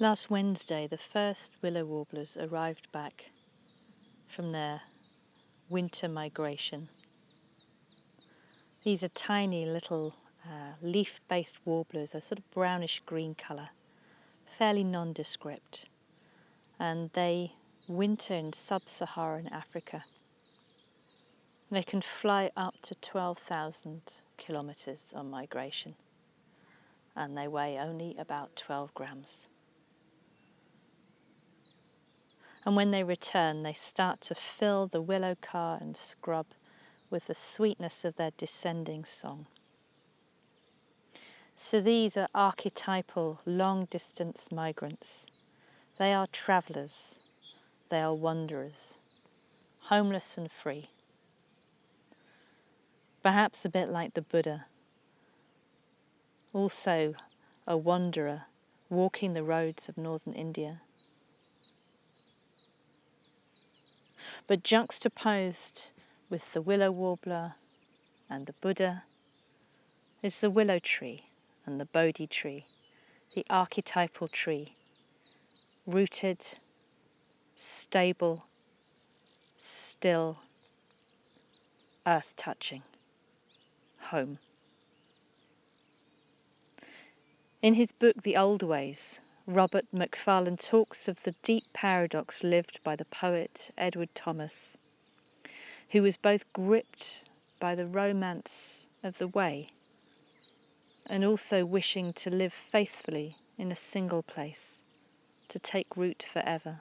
Last Wednesday, the first willow warblers arrived back from their winter migration. These are tiny little leaf-based warblers, a sort of brownish green colour, fairly nondescript, and they winter in sub-Saharan Africa. They can fly up to 12,000 kilometres on migration, and they weigh only about 12 grams. And when they return, they start to fill the willow car and scrub with the sweetness of their descending song. So these are archetypal long-distance migrants. They are travellers. They are wanderers, homeless and free. Perhaps a bit like the Buddha, also a wanderer walking the roads of northern India. But juxtaposed with the willow warbler and the Buddha is the willow tree and the Bodhi tree, the archetypal tree, rooted, stable, still, earth-touching, home. In his book The Old Ways, Robert Macfarlane talks of the deep paradox lived by the poet Edward Thomas, who was both gripped by the romance of the way and also wishing to live faithfully in a single place, to take root forever.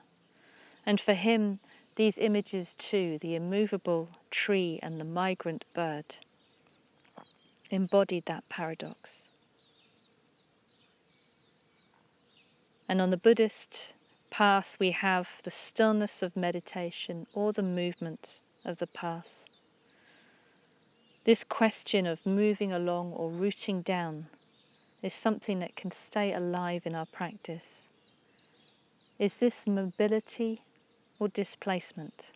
And for him, these images too, the immovable tree and the migrant bird, embodied that paradox. And on the Buddhist path, we have the stillness of meditation or the movement of the path. This question of moving along or rooting down is something that can stay alive in our practice. Is this mobility or displacement?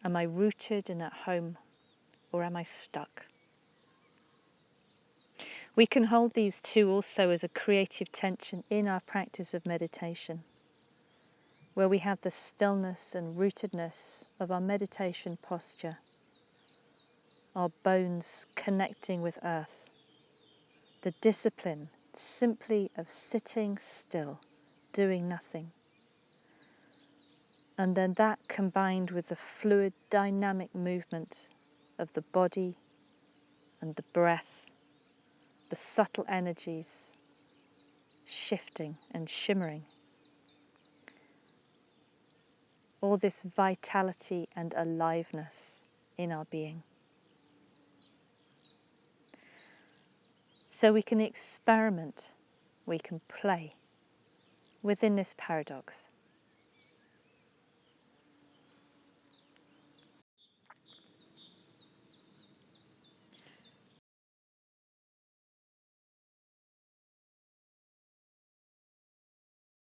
Am I rooted and at home, or am I stuck? We can hold these two also as a creative tension in our practice of meditation, where we have the stillness and rootedness of our meditation posture, our bones connecting with earth, the discipline simply of sitting still, doing nothing. And then that combined with the fluid dynamic movement of the body and the breath, the subtle energies shifting and shimmering. All this vitality and aliveness in our being. So we can experiment, we can play within this paradox.